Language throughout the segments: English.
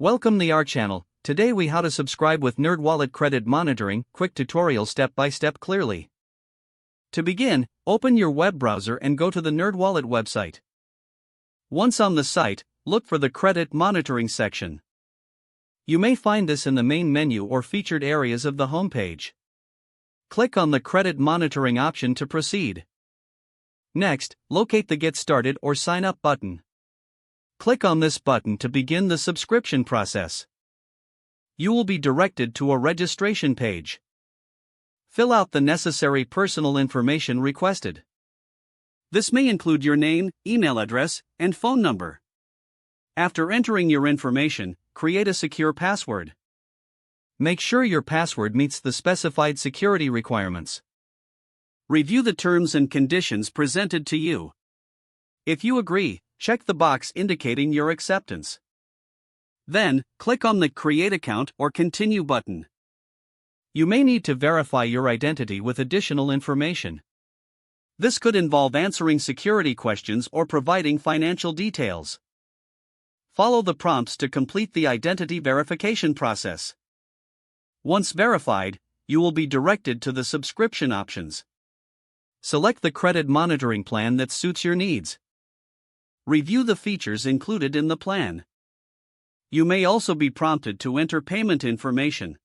Welcome to our channel. Today we how to subscribe with NerdWallet credit monitoring, quick tutorial step by step clearly. To begin, open your web browser and go to the NerdWallet website. Once on the site, look for the credit monitoring section. You may find this in the main menu or featured areas of the homepage. Click on the credit monitoring option to proceed. Next, locate the Get Started or Sign Up button. Click on this button to begin the subscription process. You will be directed to a registration page. Fill out the necessary personal information requested. This may include your name, email address, and phone number. After entering your information, create a secure password. Make sure your password meets the specified security requirements. Review the terms and conditions presented to you. If you agree, check the box indicating your acceptance. Then, click on the Create Account or Continue button. You may need to verify your identity with additional information. This could involve answering security questions or providing financial details. Follow the prompts to complete the identity verification process. Once verified, you will be directed to the subscription options. Select the credit monitoring plan that suits your needs. Review the features included in the plan. You may also be prompted to enter payment information.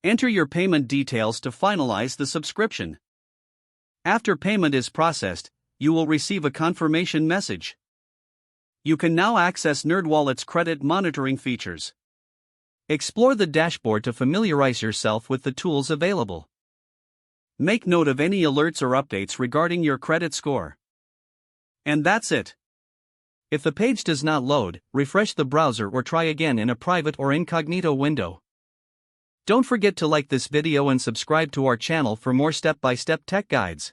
Enter your payment details to finalize the subscription. After payment is processed, you will receive a confirmation message. You can now access NerdWallet's credit monitoring features. Explore the dashboard to familiarize yourself with the tools available. Make note of any alerts or updates regarding your credit score. And that's it. If the page does not load, refresh the browser or try again in a private or incognito window. Don't forget to like this video and subscribe to our channel for more step-by-step tech guides.